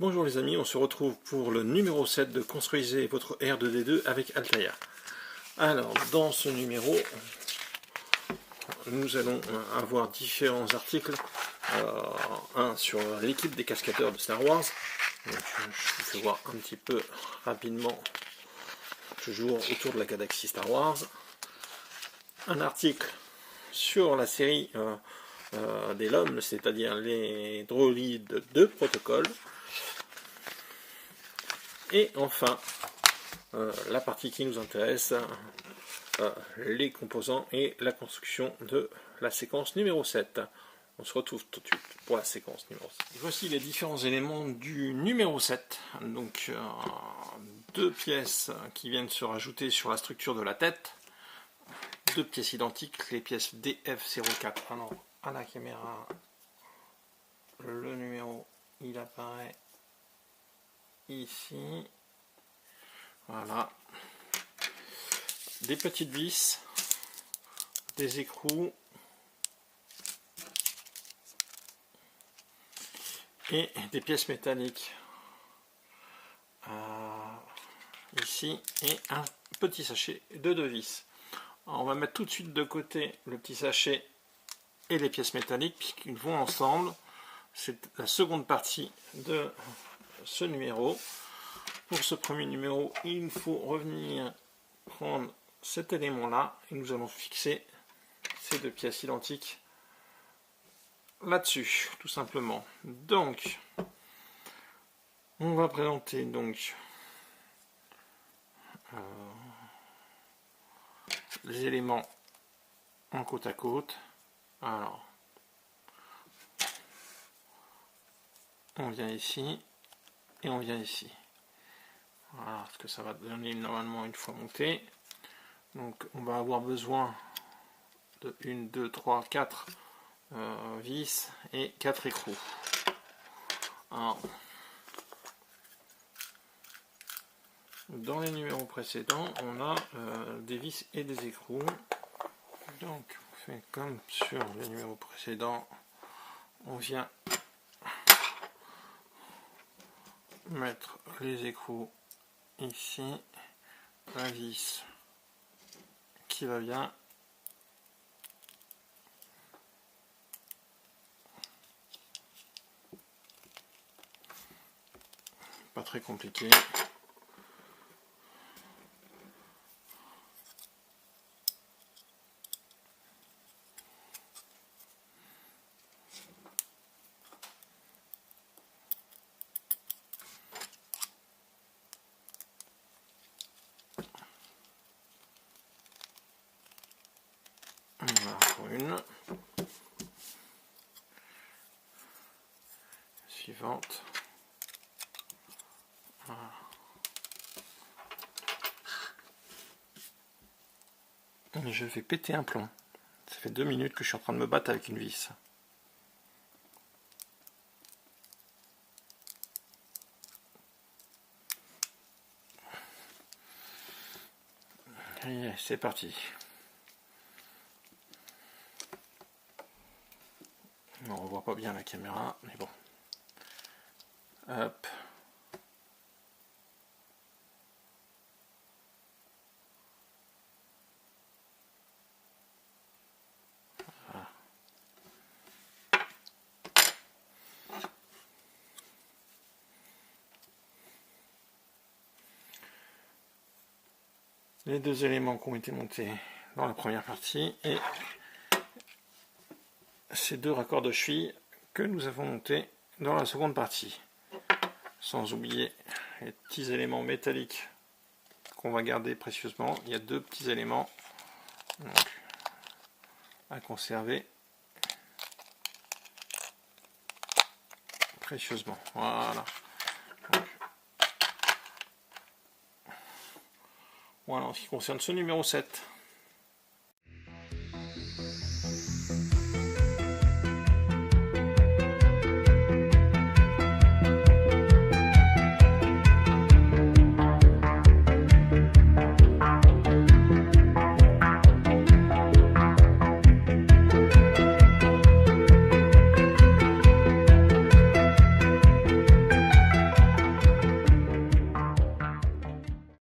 Bonjour les amis, on se retrouve pour le numéro 7 de Construisez votre R2D2 avec Altaïa. Alors, dans ce numéro, nous allons avoir différents articles. Un sur l'équipe des cascadeurs de Star Wars. Donc, je vous fais voir un petit peu rapidement, toujours autour de la galaxie Star Wars. Un article sur la série des LOM, c'est-à-dire les droïdes de protocole. Et enfin, la partie qui nous intéresse, les composants et la construction de la séquence numéro 7. On se retrouve tout de suite pour la séquence numéro 7. Voici les différents éléments du numéro 7. Donc, deux pièces qui viennent se rajouter sur la structure de la tête. Deux pièces identiques, les pièces DF04. Alors, à la caméra, le numéro, il apparaît ici. Voilà. Des petites vis, des écrous et des pièces métalliques ici et un petit sachet de 2 vis. Alors on va mettre tout de suite de côté le petit sachet et les pièces métalliques puisqu'ils vont ensemble. C'est la seconde partie de ce numéro. Pour ce premier numéro, il faut revenir prendre cet élément là et nous allons fixer ces deux pièces identiques là-dessus, tout simplement. Donc, on va présenter donc les éléments en côte à côte. Alors, on vient ici et on vient ici. Voilà ce que ça va donner normalement une fois monté. Donc on va avoir besoin de 1, 2, 3, 4 vis et 4 écrous. Alors, dans les numéros précédents, on a des vis et des écrous. Donc on fait comme sur les numéros précédents. On vient mettre les écrous ici, la vis qui va bien, pas très compliqué. Une suivante. Voilà. Je vais péter un plomb. Ça fait 2 minutes que je suis en train de me battre avec une vis. Allez, c'est parti. On ne voit pas bien la caméra, mais bon. Hop. Voilà. Les deux éléments qui ont été montés dans la première partie et ces deux raccords de cheville que nous avons montés dans la seconde partie. Sans oublier les petits éléments métalliques qu'on va garder précieusement. Il y a deux petits éléments donc, à conserver précieusement. Voilà. Donc, voilà en ce qui concerne ce numéro 7.